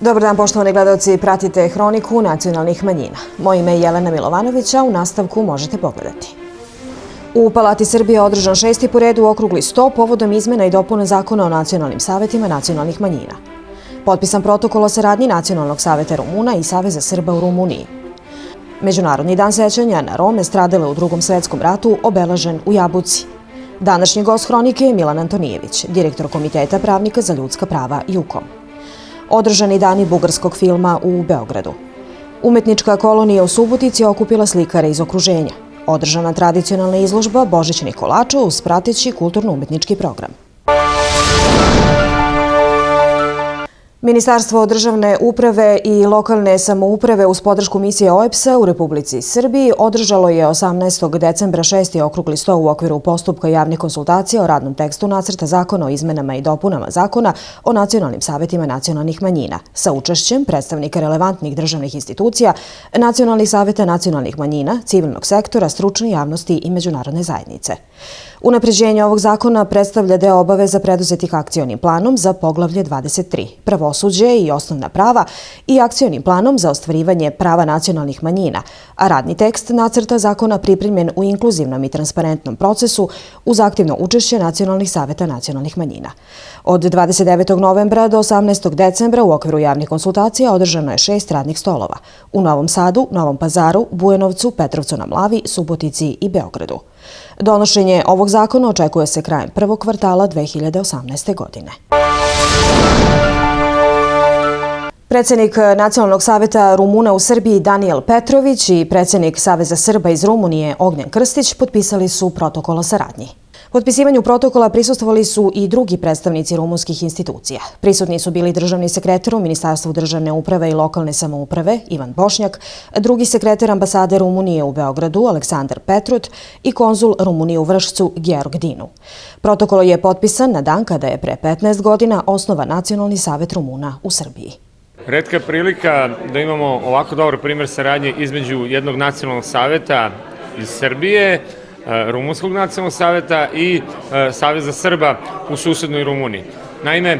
Dobar dan, poštovani gledalci, pratite Hroniku nacionalnih manjina. Moje ime je Jelena Milovanović, a u nastavku možete pogledati. U Palati Srbije održan 6. po redu okrugli sto povodom izmena i dopuna Zakona o nacionalnim savetima nacionalnih manjina. Potpisan protokol o saradnji Nacionalnog saveta Rumuna i Saveza Srba u Rumuniji. Međunarodni dan sećanja na Rome stradale u Drugom svetskom ratu obeležen u Jabuci. Današnji gost Hronike je Milan Antonijević, direktor Komiteta pravnika za ljudska prava JUKOM. Održani dani bugarskog filma u Beogradu. Umetnička kolonija u Subotici okupila slikare iz okruženja. Održana tradicionalna izložba božićnih kolača uz prateći kulturno-umetnički program. Ministarstvo državne uprave i lokalne samouprave uz podršku misije OEBS-a u Republici Srbiji održalo je 18. decembra 6. okrugli sto u okviru postupka javnih konsultacija o radnom tekstu nacrta zakona o izmenama i dopunama zakona o nacionalnim savetima nacionalnih manjina sa učešćem predstavnika relevantnih državnih institucija, nacionalnih saveta nacionalnih manjina, civilnog sektora, stručne javnosti i međunarodne zajednice. Unapređenje ovog zakona predstavlja deo obaveza preduzetih akcionim planom za poglavlje 23, pravosuđe i osnovna prava i akcionim planom za ostvarivanje prava nacionalnih manjina, a radni tekst nacrta zakona pripremljen u inkluzivnom i transparentnom procesu uz aktivno učešće nacionalnih saveta nacionalnih manjina. Od 29. novembra do 18. decembra u okviru javnih konsultacija održano je 6 radnih stolova u Novom Sadu, Novom Pazaru, Bujanovcu, Petrovcu na Mlavi, Subotici i Beogradu. Donošenje ovog zakona očekuje se krajem prvog kvartala 2018. godine. Predsednik Nacionalnog saveta Rumuna u Srbiji Danijel Petrović i predsednik Saveza Srba iz Rumunije Ognjen Krstić potpisali su protokol o saradnji. Potpisivanju protokola prisustvovali su i drugi predstavnici rumunskih institucija. Prisutni su bili državni sekretar u Ministarstvu državne uprave i lokalne samouprave Ivan Bošnjak, drugi sekretar ambasade Rumunije u Beogradu Aleksandar Petrut i konzul Rumunije u Vršcu Georg Dinu. Protokol je potpisan na dan kada je pre 15 godina osnovan Nacionalni savet Rumuna u Srbiji. Retka je prilika da imamo ovako dobar primjer saradnje između jednog nacionalnog saveta iz Srbije, Rumunskog nacionalnog saveta i Saveza Srba u susednoj Rumuniji. Naime,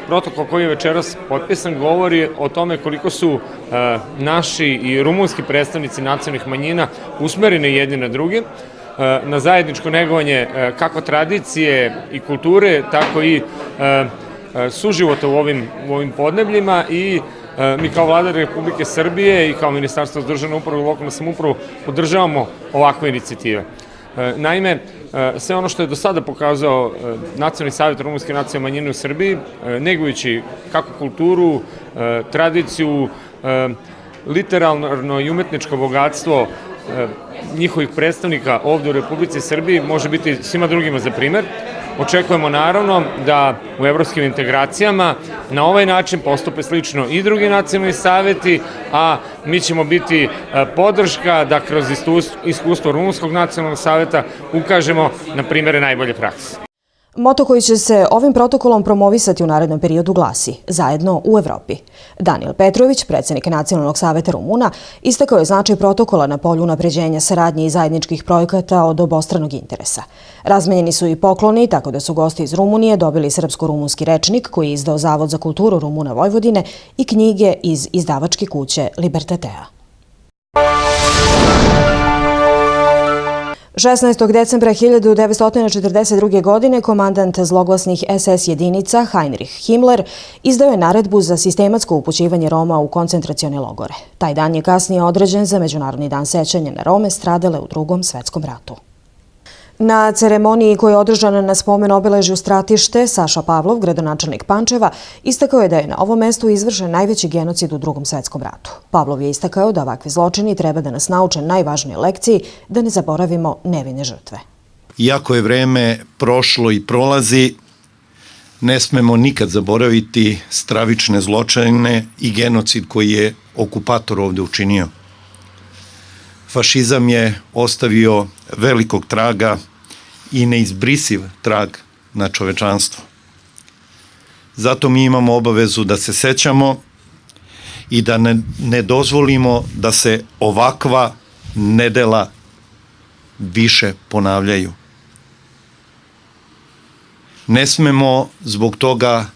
protokol koji je večeras potpisan govori o tome koliko su naši i rumunski predstavnici nacionalnih manjina usmereni jedni na druge, na zajedničko negovanje kako tradicije i kulture, tako i suživota u ovim podnebljima i mi kao Vlada Republike Srbije i kao Ministarstvo za državnu upravu i lokalnu samoupravu podržavamo ovakve inicijative. Naime, sve ono što je do sada pokazao Nacionalni savet rumunske nacionalne manjine u Srbiji, negujući kako kulturu, tradiciju, literarno i umetničko bogatstvo njihovih predstavnika ovde u Republici Srbiji može biti svima drugima za primer. Očekujemo naravno da u evropskim integracijama na ovaj način postupe slično i drugi nacionalni saveti, a mi ćemo biti podrška da kroz iskustvo Rumunskog nacionalnog saveta ukažemo na primere najbolje prakse. Moto koji će se ovim protokolom promovisati u narednom periodu glasi Zajedno u Evropi. Danijel Petrović, predsednik Nacionalnog saveta Rumuna, istakao je značaj protokola na polju unapređenja saradnje i zajedničkih projekata od obostranog interesa. Razmenjeni su i pokloni, tako da su gosti iz Rumunije dobili srpsko-rumunski rečnik koji je izdao Zavod za kulturu Rumuna Vojvodine i knjige iz izdavačke kuće Libertatea. 16. decembra 1942. godine komandant zloglasnih SS jedinica Heinrich Himmler izdao je naredbu za sistematsko upućivanje Roma u koncentracione logore. Taj dan je kasnije određen za Međunarodni dan sećanja na Rome stradale u Drugom svetskom ratu. Na ceremoniji koja je održana na spomen obeležju stratište, Saša Pavlov, gradonačelnik Pančeva, istakao je da je na ovom mestu izvršen najveći genocid u Drugom svetskom ratu. Pavlov je istakao da ovakvi zločini treba da nas nauče najvažnijoj lekciji da ne zaboravimo nevine žrtve. Iako je vreme prošlo i prolazi, ne smemo nikad zaboraviti stravične zločine i genocid koji je okupator ovde učinio. Fašizam je ostavio velikog traga i neizbrisiv trag na čovečanstvo. Zato mi imamo obavezu da se sećamo i da ne dozvolimo da se ovakva nedela više ponavljaju. Ne smemo zbog toga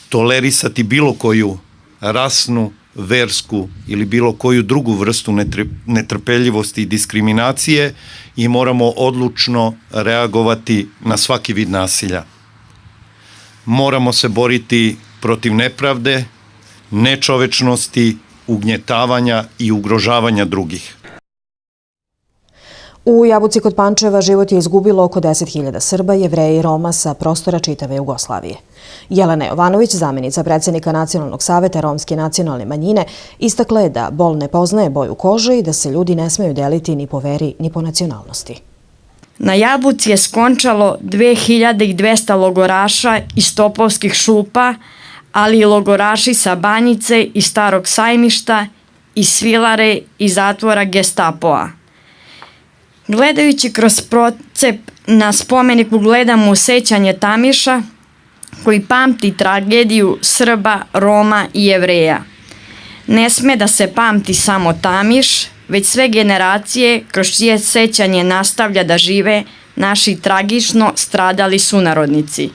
tolerisati bilo koju rasnu, versku ili bilo koju drugu vrstu netrpeljivosti i diskriminacije i moramo odlučno reagovati na svaki vid nasilja. Moramo se boriti protiv nepravde, nečovečnosti, ugnjetavanja i ugrožavanja drugih. U Jabuci kod Pančeva život je izgubilo oko 10.000 Srba, Jevreja i Roma sa prostora čitave Jugoslavije. Jelena Jovanović, zamjenica predsjednika Nacionalnog saveta romske nacionalne manjine, istakla je da bol ne poznaje boju kože i da se ljudi ne smeju deliti ni po veri ni po nacionalnosti. Na Jabuci je skončalo 2200 logoraša iz Topovskih šupa, ali i logoraši sa Banjice i Starog sajmišta, iz Svilare i zatvora Gestapoa. Gledajući kroz procep na spomeniku gledamo u sećanje Tamiša, koji pamti tragediju Srba, Roma i Jevreja. Ne sme da se pamti samo Tamiš, već sve generacije kroz čije sećanje nastavlja da žive naši tragično stradali sunarodnici.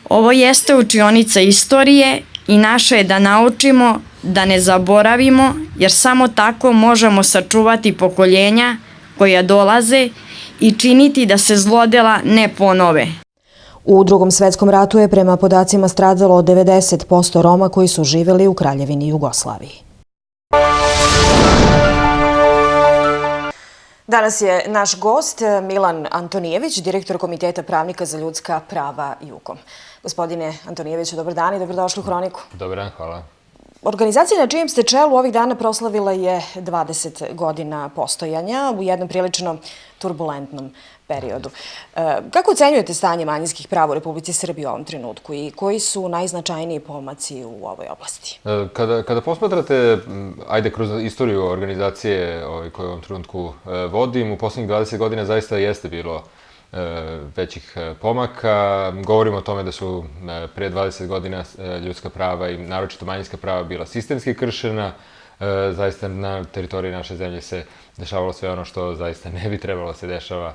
Ovo jeste učionica istorije i naše je da naučimo, da ne zaboravimo, jer samo tako možemo sačuvati pokoljenja koja dolaze i činiti da se zlodela ne ponove. U Drugom svetskom ratu je prema podacima stradalo 90% Roma koji su živjeli u Kraljevini Jugoslaviji. Danas je naš gost Milan Antonijević, direktor Komiteta pravnika za ljudska prava JUKOM. Gospodine Antonijeviću, dobar dan i dobrodošli u Hroniku. Dobar dan, hvala. Organizacija na čijem ste čelu ovih dana proslavila je 20 godina postojanja u jednom prilično turbulentnom periodu. Kako ocenjujete stanje manjinskih prava u Republici Srbiji u ovom trenutku i koji su najznačajniji pomaci u ovoj oblasti? Kada posmatrate, ajde kroz istoriju organizacije koju u ovom trenutku vodim, u poslednjih 20 godina zaista jeste bilo većih pomaka. Govorimo o tome da su pre 20 godina ljudska prava i naročito manjinska prava bila sistemski kršena. Zaista na teritoriji naše zemlje se dešavalo sve ono što zaista ne bi trebalo da se dešava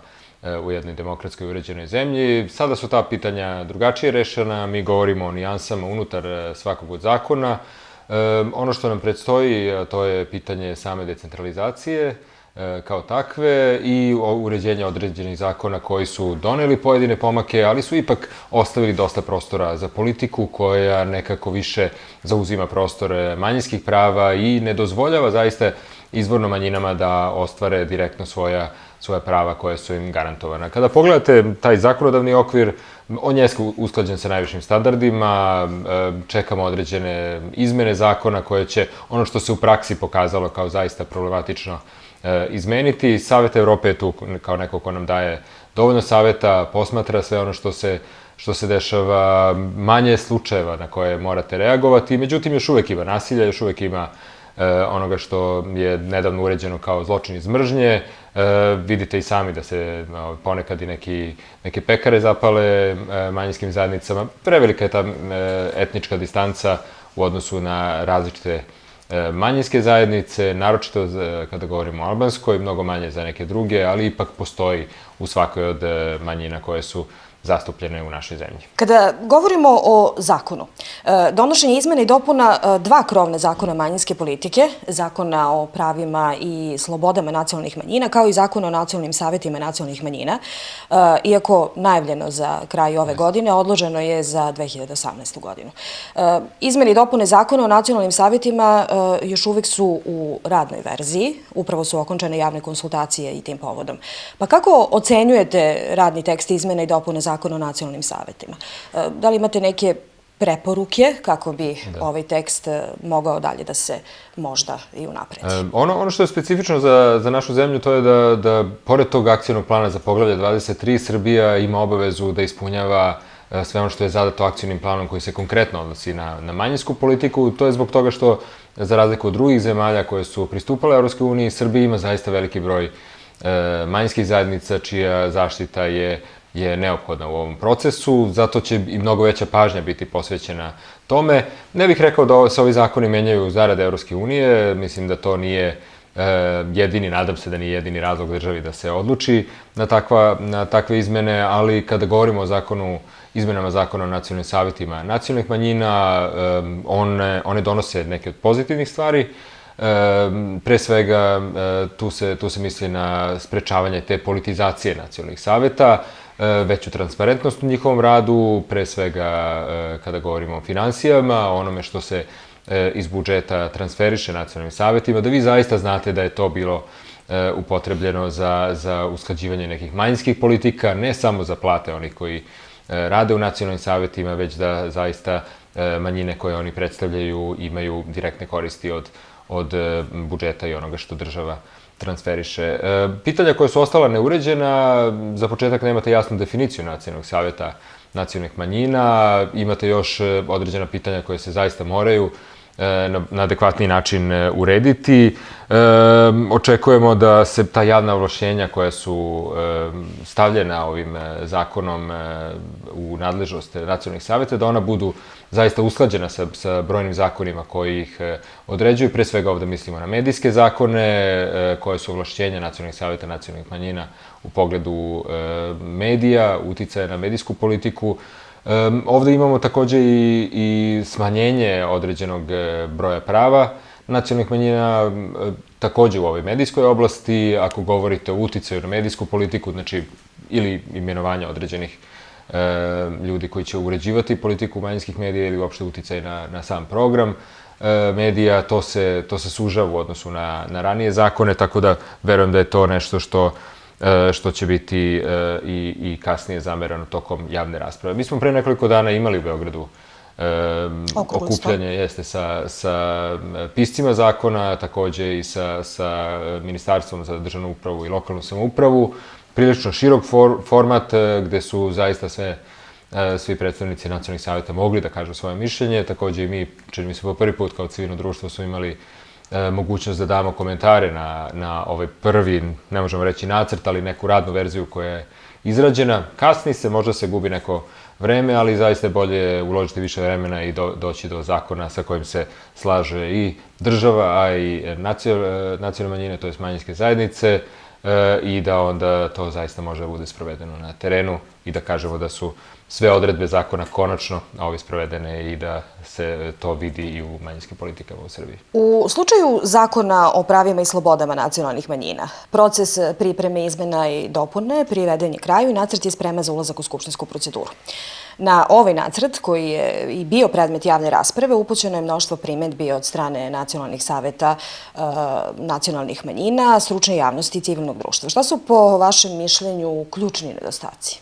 u jednoj demokratskoj uređenoj zemlji. Sada su ta pitanja drugačije rešena, mi govorimo o nijansama unutar svakog od zakona. Ono što nam predstoji, to je pitanje same decentralizacije kao takve i uređenja određenih zakona koji su doneli pojedine pomake, ali su ipak ostavili dosta prostora za politiku koja nekako više zauzima prostor manjinskih prava i ne dozvoljava zaista izvorno manjinama da ostvare direktno svoja prava koja su im garantovana. Kada pogledate taj zakonodavni okvir, on je usklađen sa najvišim standardima, čekamo određene izmene zakona koje će, ono što se u praksi pokazalo kao zaista problematično, izmeniti. Savet Evrope je tu kao neko ko nam daje dovoljno saveta, posmatra sve ono što se dešava, manje slučajeva na koje morate reagovati, međutim još uvek ima nasilja, još uvek ima onoga što je nedavno uređeno kao zločin iz mržnje. Vidite i sami da se ponekad i neke pekare zapale manjinskim zajednicama. Prevelika je ta etnička distanca u odnosu na različite manjinske zajednice, naročito kada govorimo o albanskoj, mnogo manje za neke druge, ali ipak postoji u svakoj od manjina koje su zastupljene u našoj zemlji. Kada govorimo o zakonu, donošenje izmena i dopuna dva krovna zakona manjinske politike, zakona o pravima i slobodama nacionalnih manjina, kao i zakona o nacionalnim savetima nacionalnih manjina, iako najavljeno za kraj ove godine, odloženo je za 2018. godinu. Izmene i dopune zakona o nacionalnim savetima još uvek su u radnoj verziji, upravo su okončane javne konsultacije i tim povodom. Pa kako ocenjujete radni tekst izmene i dopune zakona o nacionalnim savetima? Da li imate neke preporuke kako bi ovaj tekst mogao dalje da se možda i unapredi? Ono što je specifično za našu zemlju to je da pored tog akcijnog plana za poglavlje 23 Srbija ima obavezu da ispunjava sve ono što je zadato akcijnim planom koji se konkretno odnosi na manjinsku politiku. To je zbog toga što, za razliku od drugih zemalja koje su pristupale Evropskoj uniji, Srbija ima zaista veliki broj manjinskih zajednica čija zaštita je neophodna u ovom procesu, zato će i mnogo veća pažnja biti posvećena tome. Ne bih rekao da se ovi zakoni menjaju zarad Evropske unije, mislim da to nije jedini, nadam se da nije jedini razlog državi da se odluči na takve izmene, ali kada govorimo o zakonu izmenama zakona o nacionalnim savetima nacionalnih manjina. One donose neke od pozitivnih stvari. Pre svega, tu se misli na sprečavanje te politizacije nacionalnih saveta, veću transparentnost u njihovom radu, pre svega kada govorimo o finansijama, onome što se iz budžeta transferiše nacionalnim savetima, da vi zaista znate da je to bilo upotrebljeno za usklađivanje nekih manjinskih politika, ne samo za plate onih koji rade u nacionalnim savetima, već da zaista manjine koje oni predstavljaju imaju direktne koristi od budžeta i onoga što država transferiše. Pitanja koja su ostala neuređena, za početak nemate jasnu definiciju nacionalnog saveta nacionalnih manjina, imate još određena pitanja koje se zaista moraju na adekvatni način urediti. Očekujemo da se ta javna ovlašćenja koja su stavljena ovim zakonom u nadležnost nacionalnih saveta, da ona budu zaista usklađena sa brojnim zakonima koji ih određuju. Pre svega ovde mislimo na medijske zakone, koje su ovlašćenja nacionalnih saveta nacionalnih manjina u pogledu medija, uticaja na medijsku politiku. Ovde imamo takođe i smanjenje određenog broja prava nacionalnih manjina, takođe u ovoj medijskoj oblasti. Ako govorite o uticaju na medijsku politiku, znači ili imenovanja određenih ljudi koji će uređivati politiku manjinskih medija ili uopšte uticaj na sam program medija, to se sužava u odnosu na ranije zakone, tako da verujem da je to nešto što će biti i kasnije zamerano tokom javne rasprave. Mi smo pre nekoliko dana imali u Beogradu okupljanje sa piscima zakona, takođe i sa Ministarstvom za državnu upravu i lokalnu samoupravu. Prilično širok format gde su zaista svi predstavnici nacionalnih saveta mogli da kažu svoje mišljenje. Takođe i mi, čini mi se po prvi put kao civilno društvo, smo imali mogućnost da damo komentare na ovaj prvi, ne možemo reći nacrt, ali neku radnu verziju koja je izrađena. Kasni se, možda se gubi neko vreme, ali zaista je bolje uložiti više vremena i doći do zakona sa kojim se slaže i država, a i nacionalne manjine, to je manjinske zajednice, i da onda to zaista može da bude sprovedeno na terenu i da kažemo da su sve odredbe zakona konačno sprovedene i da se to vidi i u manjinskim politikama u Srbiji. U slučaju Zakona o pravima i slobodama nacionalnih manjina, proces pripreme izmena i dopune priveden je kraju i nacrt je spreman za ulazak u skupštinsku proceduru. Na ovaj nacrt, koji je i bio predmet javne rasprave, upućeno je mnoštvo primedbi od strane nacionalnih saveta nacionalnih manjina, stručne javnosti i civilnog društva. Šta su po vašem mišljenju ključni nedostaci?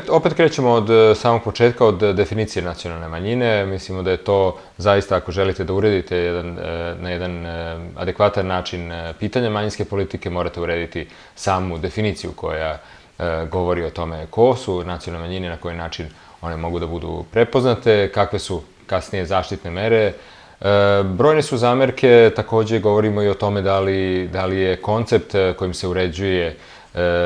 Opet krećemo od samog početka, od definicije nacionalne manjine. Mislimo da je to zaista, ako želite da uredite na jedan adekvatan način pitanja manjinske politike, morate urediti samu definiciju koja govori o tome ko su nacionalne manjine, na koji način one mogu da budu prepoznate, kakve su kasnije zaštitne mere. Brojne su zamerke, takođe govorimo i o tome da li je koncept kojim se uređuje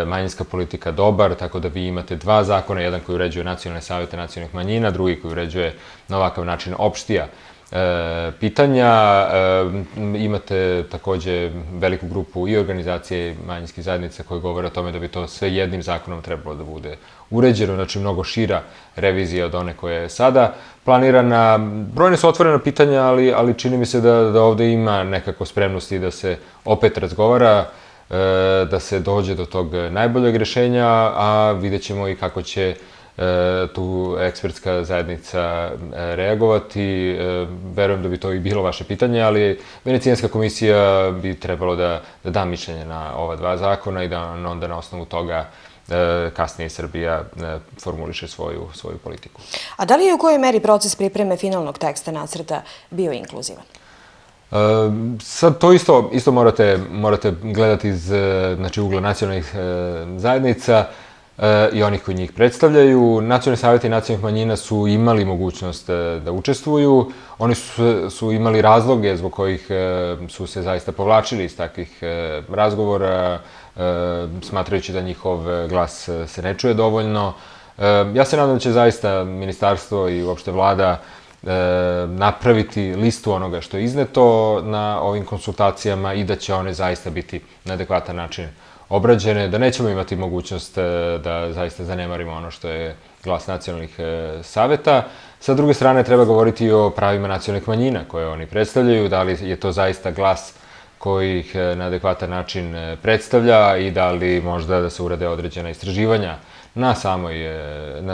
manjinska politika dobar, tako da vi imate dva zakona, jedan koji uređuje nacionalne savete nacionalnih manjina, drugi koji uređuje na ovakav način opštija pitanja. Imate takođe veliku grupu i organizacije manjinskih zajednica koje govore o tome da bi to sve jednim zakonom trebalo da bude uređeno, znači mnogo šira revizija od one koja je sada planirana. Brojne su otvorena pitanja, ali čini mi se da ovde ima nekako spremnosti da se opet razgovara, da se dođe do tog najboljeg rešenja, a vidjet ćemo i kako će tu ekspertska zajednica reagovati. Verujem da bi to i bilo vaše pitanje, ali Venecijanska komisija bi trebalo da da mišljenje na ova dva zakona i da onda na osnovu toga kasnije Srbija formuliše svoju politiku. A da li je u kojoj meri proces pripreme finalnog teksta nacrta bio inkluzivan? Sad to isto morate gledati iz ugla nacionalnih zajednica i onih koji njih predstavljaju. Nacionalni savjeti nacionalnih manjina su imali mogućnost da učestvuju. Oni su imali razloge zbog kojih su se zaista povlačili iz takvih razgovora, smatrajući da njihov glas se ne čuje dovoljno. Ja se nadam da će zaista ministarstvo i uopšte vlada napraviti listu onoga što je izneto na ovim konsultacijama i da će one zaista biti na adekvatan način obrađene, da nećemo imati mogućnost da zaista zanemarimo ono što je glas nacionalnih saveta. Sa druge strane, treba govoriti i o pravima nacionalnih manjina koje oni predstavljaju, da li je to zaista glas koji ih na adekvatan način predstavlja i da li možda da se urade određena istraživanja na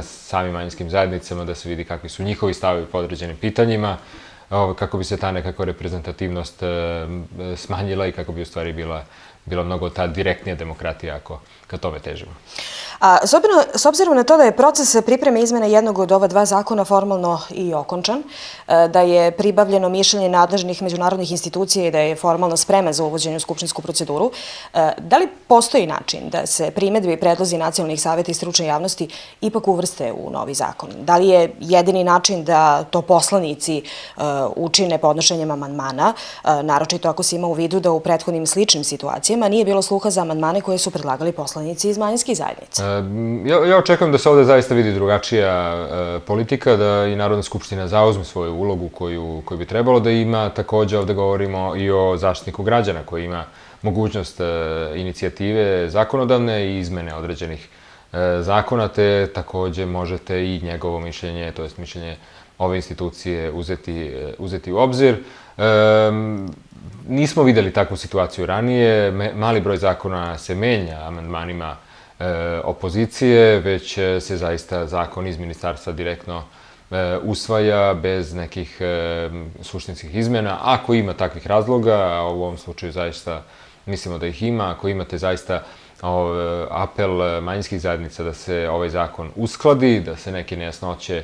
samim manjinskim zajednicama, da se vidi kakvi su njihovi stavovi po određenim pitanjima, kako bi se ta nekako reprezentativnost smanjila i kako bi u stvari bila mnogo ta direktnija demokratija ako ka tome težimo. S obzirom na to da je proces pripreme izmene jednog od ova dva zakona formalno i okončan, da je pribavljeno mišljenje nadležnih međunarodnih institucija i da je formalno spreman za uvođenje u skupštinsku proceduru, da li postoji način da se primedbe i predlozi nacionalnih saveta i stručne javnosti ipak uvrste u novi zakon? Da li je jedini način da to poslanici učine podnošenjem amandmana, naročito ako se ima u vidu da u prethodnim sličnim situacijama nije bilo sluha za amandmane koje su predlagali poslanici iz manjinskih zajednica? Ja očekujem da se ovde zaista vidi drugačija politika, da i Narodna skupština zauzme svoju ulogu koju bi trebalo da ima. Takođe ovde govorimo i o zaštitniku građana koji ima mogućnost inicijative zakonodavne i izmene određenih zakona, te takođe možete i njegovo mišljenje, to jest mišljenje ove institucije uzeti u obzir. Nismo videli takvu situaciju ranije, mali broj zakona se menja amandmanima opozicije, već se zaista zakon iz ministarstva direktno usvaja bez nekih suštinskih izmena. Ako ima takvih razloga, a u ovom slučaju zaista mislimo da ih ima, ako imate zaista apel manjinskih zajednica da se ovaj zakon uskladi, da se neke nejasnoće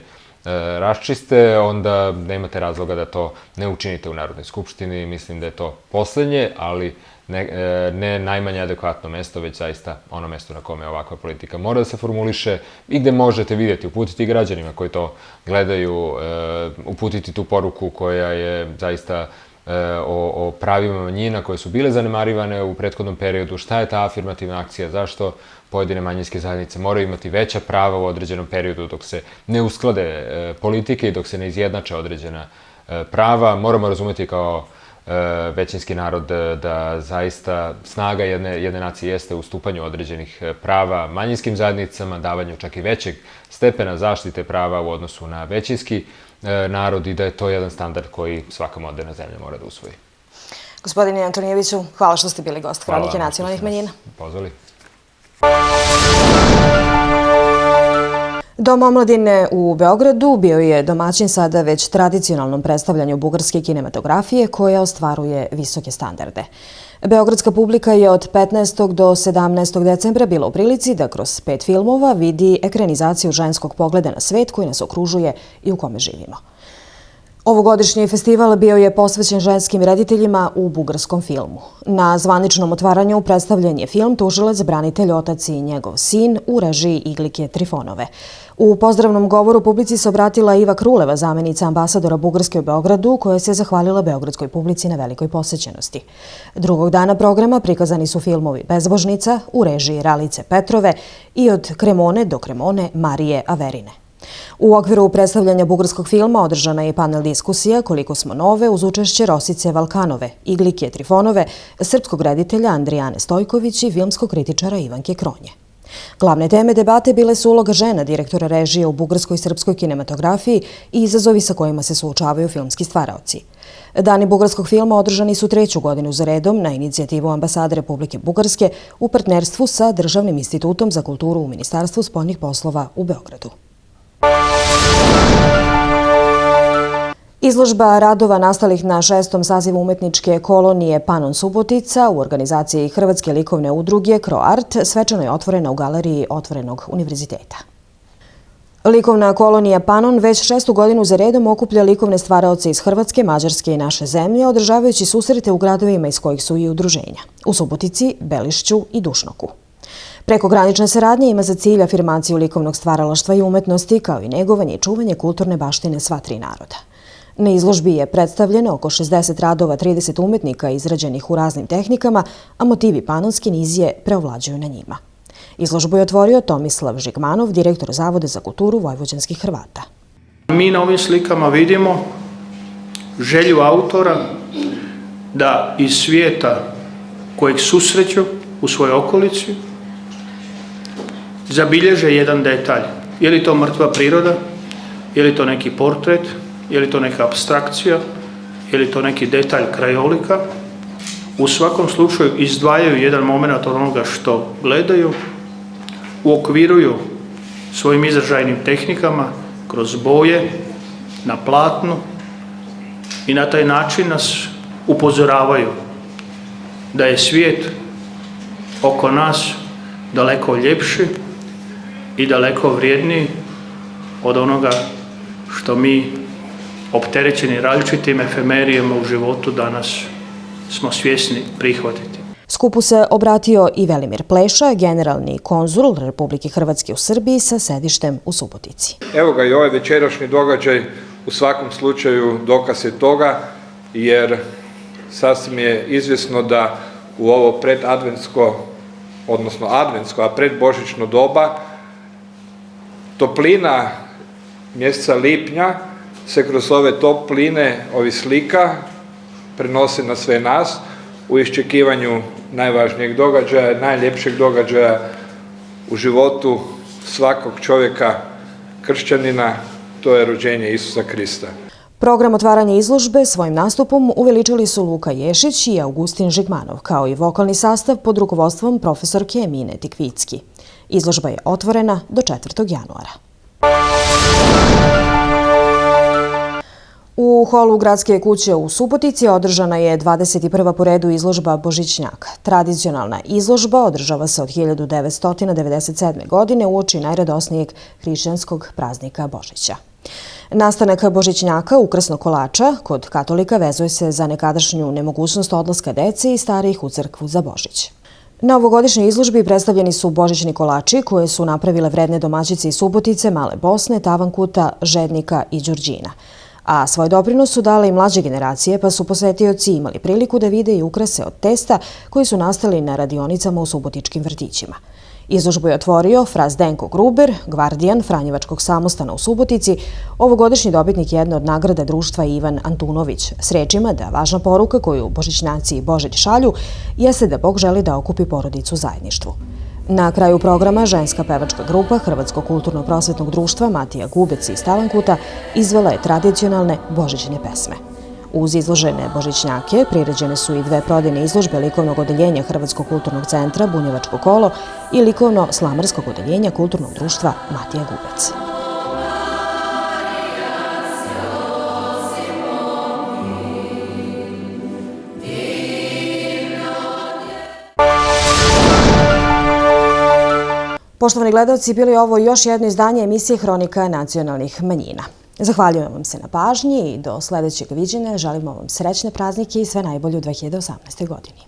raščiste, onda nemate razloga da to ne učinite u Narodnoj skupštini. Mislim da je to poslednje, ali ne najmanje adekvatno mesto, već zaista ono mesto na kome ovakva politika mora da se formuliše i gde možete vidjeti, uputiti građanima koji to gledaju, uputiti tu poruku koja je zaista o pravima manjina koje su bile zanemarivane u prethodnom periodu, šta je ta afirmativna akcija, zašto pojedine manjinske zajednice moraju imati veća prava u određenom periodu dok se ne usklade politike i dok se ne izjednače određena prava. Moramo razumeti kao većinski narod da zaista snaga jedne nacije jeste u ustupanju određenih prava manjinskim zajednicama, davanju čak i većeg stepena zaštite prava u odnosu na većinski narod i da je to jedan standard koji svaka moderna zemlja mora da usvoji. Gospodine Antonijeviću, hvala što ste bili gost Hronike nacionalnih manjina. Pozvali. Dom omladine u Beogradu bio je domaćin sada već tradicionalnom predstavljanju bugarske kinematografije koja ostvaruje visoke standarde. Beogradska publika je od 15. do 17. decembra bila u prilici da kroz 5 filmova vidi ekranizaciju ženskog pogleda na svet koji nas okružuje i u kome živimo. Ovogodišnji festival bio je posvećen ženskim rediteljima u bugarskom filmu. Na zvaničnom otvaranju predstavljen je film Tužilac, branitelj, otac i njegov sin u režiji Iglike Trifonove. U pozdravnom govoru publici se obratila Iva Kruleva, zamenica ambasadora Bugarske u Beogradu, koja se zahvalila beogradskoj publici na velikoj posećenosti. Drugog dana programa prikazani su filmovi Bezbožnica u režiji Ralice Petrove i Od Kremone do Kremone Marije Averine. U okviru predstavljanja bugarskog filma održana je panel diskusija Koliko smo nove uz učešće Rosice Valkanove, Iglike Trifonove, srpskog reditelja Andrijane Stojković i filmskog kritičara Ivanke Kronje. Glavne teme debate bile su uloga žena direktora režije u bugarskoj i srpskoj kinematografiji i izazovi sa kojima se suočavaju filmski stvaraoci. Dani bugarskog filma održani su 3. godinu za redom na inicijativu ambasade Republike Bugarske u partnerstvu sa Državnim institutom za kulturu u Ministarstvu spoljnih poslova u Beogradu. Izložba radova nastalih na 6. sazivu umetničke kolonije Panon Subotica u organizaciji Hrvatske likovne udruge CroArt svečano je otvorena u galeriji Otvorenog univerziteta. Likovna kolonija Panon već 6. godinu za redom okuplja likovne stvaraoce iz Hrvatske, Mađarske i naše zemlje, održavajući susrete u gradovima iz kojih su i udruženja, u Subotici, Belišću i Dušnoku. Prekogranična saradnja ima za cilj afirmaciju likovnog stvaralaštva i umetnosti, kao i negovanje i čuvanje kulturne baštine sva tri naroda. Na izložbi je predstavljeno oko 60 radova 30 umetnika izrađenih u raznim tehnikama, a motivi panonske nizije preovlađuju na njima. Izložbu je otvorio Tomislav Žigmanov, direktor Zavoda za kulturu vojvođanskih Hrvata. Mi na ovim slikama vidimo želju autora da iz svijeta kojeg susreću u svojoj okolici zabilježe jedan detalj. Je li to mrtva priroda, je li to neki portret, je li to neka apstrakcija, je li to neki detalj krajolika. U svakom slučaju izdvajaju jedan moment od onoga što gledaju, uokviruju svojim izražajnim tehnikama kroz boje, na platnu i na taj način nas upozoravaju da je svijet oko nas daleko ljepši i daleko vrijedniji od onoga što mi, opterećeni različitim efemerijama u životu, danas smo svjesni prihvatiti. Skupu se obratio i Velimir Pleša, generalni konzul Republike Hrvatske u Srbiji sa sedištem u Subotici. Evo ga, i ovaj večerašnji događaj u svakom slučaju dokaz je toga, jer sasvim je izvjesno da u ovo predadventsko, odnosno adventsko, a predbožićno doba, toplina mjeseca lipnja se kroz ove topline, ovih slika, prenosi na sve nas u iščekivanju najvažnijeg događaja, najljepšeg događaja u životu svakog čovjeka, kršćanina, to je rođenje Isusa Krista. Program otvaranja izložbe svojim nastupom uveličili su Luka Ješić i Augustin Žigmanov, kao i vokalni sastav pod rukovodstvom profesorke Mine Tikvicki. Izložba je otvorena do 4. januara. U holu Gradske kuće u Subotici održana je 21. po redu izložba Božićnjak. Tradicionalna izložba održava se od 1997. godine uoči najradosnijeg hrišćanskog praznika Božića. Nastanak Božićnjaka, ukrasnog kolača, kod katolika vezuje se za nekadašnju nemogućnost odlaska dece i starijih u crkvu za Božić. Na ovogodišnjoj izložbi predstavljeni su božićni kolači koje su napravile vredne domaćice iz Subotice, Male Bosne, Tavankuta, Žednika i Đurđina. A svoj doprinos su dale i mlađe generacije, pa su posetioci imali priliku da vide i ukrase od testa koji su nastali na radionicama u subotičkim vrtićima. Izložbu je otvorio fra Zdenko Gruber, gvardijan Franjevačkog samostana u Subotici, ovogodišnji dobitnik jedne od nagrada društva Ivan Antunović, s rečima da važna poruka koju božićnjaci i Božić šalju jeste da Bog želi da okupi porodicu u zajedništvu. Na kraju programa ženska pevačka grupa Hrvatskog kulturno-prosvetnog društva Matija Gubec iz Tavankuta izvela je tradicionalne božićne pesme. Uz izložene božićnjake priređene su i 2 prodajne izložbe likovnog odeljenja Hrvatskog kulturnog centra Bunjevačko kolo i likovno-slamarskog odeljenja kulturnog društva Matija Gubec. Poštovani gledalci, bilo je ovo još jedno izdanje emisije Hronika nacionalnih manjina. Zahvaljujem vam se na pažnji i do sljedećeg viđenja želimo vam srećne praznike i sve najbolje u 2018. godini.